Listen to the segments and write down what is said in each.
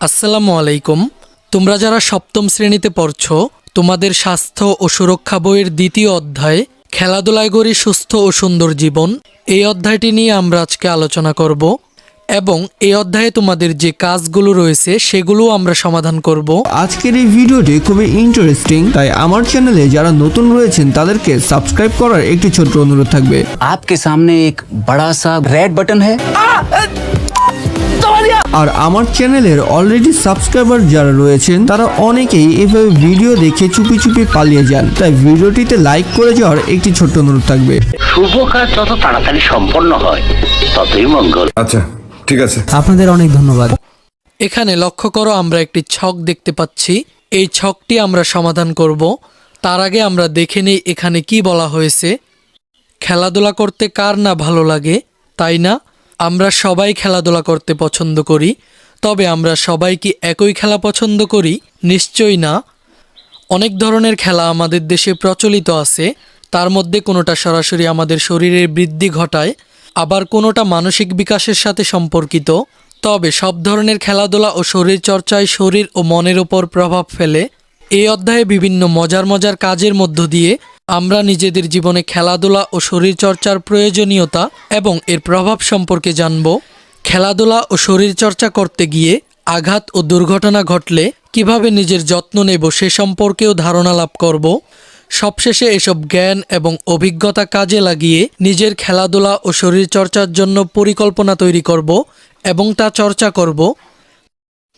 আসসালামু আলাইকুম। তোমরা যারা সপ্তম শ্রেণীতে পড়ছো, তোমাদের স্বাস্থ্য ও সুরক্ষা বইয়ের দ্বিতীয় অধ্যায় খেলাধুলায় গড়ি সুস্থ ও সুন্দর জীবন, এই অধ্যায়টি নিয়ে আমরা আজকে আলোচনা করব এবং এই অধ্যায়ে তোমাদের যে কাজগুলো রয়েছে সেগুলো আমরা সমাধান করব। আজকের এই ভিডিওটি খুবই ইন্টারেস্টিং, তাই আমার চ্যানেলে যারা নতুন রয়েছেন তাদেরকে সাবস্ক্রাইব করার একটি ছোট্ট অনুরোধ থাকবে। आपके सामने एक बड़ा सा रेड बटन है। আর আমার চ্যানেলের অলরেডি সাবস্ক্রাইবার যারা রয়েছেন তারা অনেকেই এভাবে ভিডিও দেখে চুপি চুপি পালিয়ে যান, তাই ভিডিওটিতে লাইক করে যাওয়ার একটি ছোট্ট অনুরোধ থাকবে। শুভ কাজ যত তাড়াতাড়ি সম্পন্ন হয় ততই মঙ্গল। আচ্ছা ঠিক আছে, আপনাদের অনেক ধন্যবাদ। এখানে লক্ষ্য করো, আমরা একটি ছক দেখতে পাচ্ছি। এই ছকটি আমরা সমাধান করব। তার আগে আমরা দেখে নেই এখানে কি বলা হয়েছে। খেলাধুলা করতে কার না ভালো লাগে, তাই না? আমরা সবাই খেলাধুলা করতে পছন্দ করি, তবে আমরা সবাই কি একই খেলা পছন্দ করি? নিশ্চয়ই না। অনেক ধরনের খেলা আমাদের দেশে প্রচলিত আছে, তার মধ্যে কোনোটা সরাসরি আমাদের শরীরের বৃদ্ধি ঘটায়, আবার কোনোটা মানসিক বিকাশের সাথে সম্পর্কিত। তবে সব ধরনের খেলাধুলা ও শরীর চর্চায় শরীর ও মনের উপর প্রভাব ফেলে। এই অধ্যায়ে বিভিন্ন মজার মজার কাজের মধ্য দিয়ে আমরা নিজেদের জীবনে খেলাধুলা ও শরীরচর্চার প্রয়োজনীয়তা এবং এর প্রভাব সম্পর্কে জানব। খেলাধুলা ও শরীরচর্চা করতে গিয়ে আঘাত ও দুর্ঘটনা ঘটলে কিভাবে নিজের যত্ন নেব সে সম্পর্কেও ধারণা লাভ করব। সবশেষে এসব জ্ঞান এবং অভিজ্ঞতা কাজে লাগিয়ে নিজের খেলাধুলা ও শরীরচর্চার জন্য পরিকল্পনা তৈরি করব এবং তা চর্চা করব।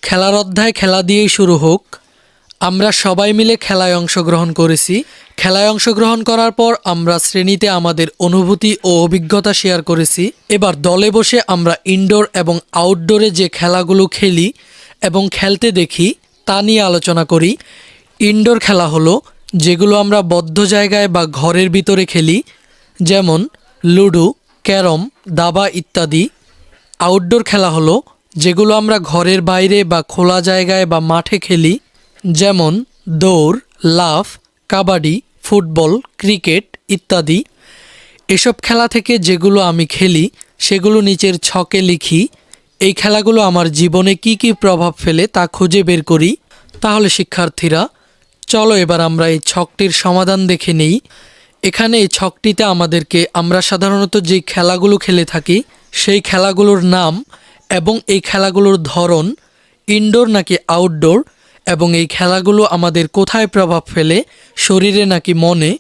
খেলার অধ্যায় খেলা দিয়েই শুরু হোক। আমরা সবাই মিলে খেলায় অংশগ্রহণ করেছি। খেলায় অংশগ্রহণ করার পর আমরা শ্রেণীতে আমাদের অনুভূতি ও অভিজ্ঞতা শেয়ার করেছি। এবার দলে বসে আমরা ইনডোর এবং আউটডোরে যে খেলাগুলো খেলি এবং খেলতে দেখি তা নিয়ে আলোচনা করি। ইনডোর খেলা হলো যেগুলো আমরা বদ্ধ জায়গায় বা ঘরের ভিতরে খেলি, যেমন লুডো, ক্যারম, দাবা ইত্যাদি। আউটডোর খেলা হলো যেগুলো আমরা ঘরের বাইরে বা খোলা জায়গায় বা মাঠে খেলি, যেমন দৌড়, লাফ, কাবাডি, ফুটবল, ক্রিকেট ইত্যাদি। এসব খেলা থেকে যেগুলো আমি খেলি সেগুলো নিচের ছকে লিখি। এই খেলাগুলো আমার জীবনে কি কি প্রভাব ফেলে তা খুঁজে বের করি। তাহলে শিক্ষার্থীরা, চলো এবার আমরা এই ছকটির সমাধান দেখে নেই। এখানে এই ছকটিতে আমাদেরকে আমরা সাধারণত যেই খেলাগুলো খেলে থাকি সেই খেলাগুলোর নাম এবং এই খেলাগুলোর ধরন, ইনডোর নাকি আউটডোর, এবং এই খেলাগুলো আমাদের কোথায় প্রভাব ফেলে, শরীরে নাকি মনে,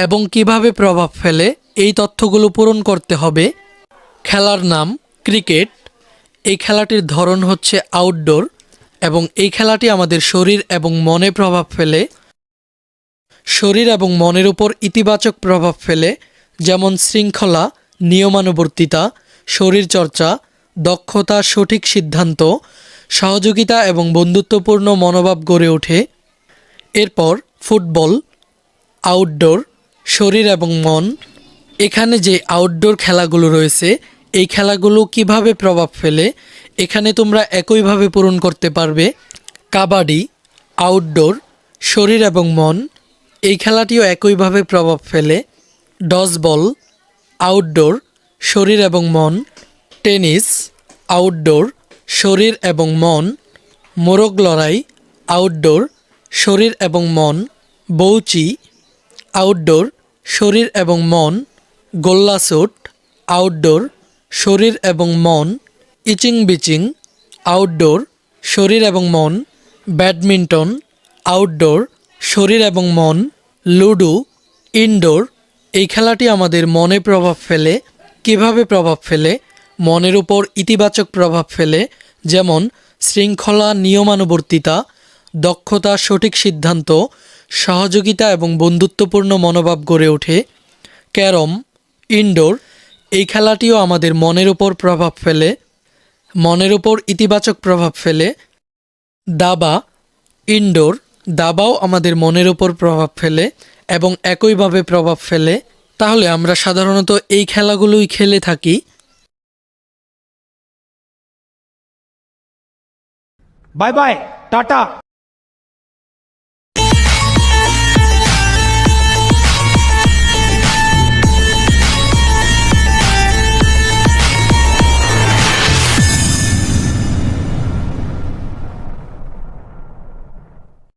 এবং কিভাবে প্রভাব ফেলে, এই তথ্যগুলো পূরণ করতে হবে। খেলার নাম ক্রিকেট। এই খেলাটির ধরন হচ্ছে আউটডোর এবং এই খেলাটি আমাদের শরীর এবং মনে প্রভাব ফেলে। শরীর এবং মনের উপর ইতিবাচক প্রভাব ফেলে, যেমন শৃঙ্খলা, নিয়মানুবর্তিতা, শরীরচর্চা, দক্ষতা, সঠিক সিদ্ধান্ত, সহযোগিতা এবং বন্ধুত্বপূর্ণ মনোভাব গড়ে ওঠে। এরপর ফুটবল, আউটডোর, শরীর এবং মন। এখানে যে আউটডোর খেলাগুলো রয়েছে এই খেলাগুলো কিভাবে প্রভাব ফেলে এখানে তোমরা একইভাবে পূরণ করতে পারবে। কাবাডি, আউটডোর, শরীর এবং মন, এই খেলাটিও একইভাবে প্রভাব ফেলে। ডজবল, আউটডোর, শরীর এবং মন। টেনিস, আউটডোর, শরীর এবং মন। মোরগ লড়াই, আউটডোর, শরীর এবং মন। বউচি, আউটডোর, শরীর এবং মন। গোল্লা শুট, আউটডোর, শরীর এবং মন। ইচিং বিচিং, আউটডোর, শরীর এবং মন। ব্যাডমিন্টন, আউটডোর, শরীর এবং মন। লুডো, ইনডোর, এই খেলাটি আমাদের মনে প্রভাব ফেলে। কিভাবে প্রভাব ফেলে? মনের উপর ইতিবাচক প্রভাব ফেলে, যেমন শৃঙ্খলা, নিয়মানুবর্তিতা, দক্ষতা, সঠিক সিদ্ধান্ত, সহযোগিতা এবং বন্ধুত্বপূর্ণ মনোভাব গড়ে ওঠে। ক্যারম, ইনডোর, এই খেলাটিও আমাদের মনের উপর প্রভাব ফেলে, মনের উপর ইতিবাচক প্রভাব ফেলে। দাবা, ইনডোর, দাবাও আমাদের মনের উপর প্রভাব ফেলে এবং একইভাবে প্রভাব ফেলে। তাহলে আমরা সাধারণত এই খেলাগুলোই খেলে থাকি। Bye bye Tata.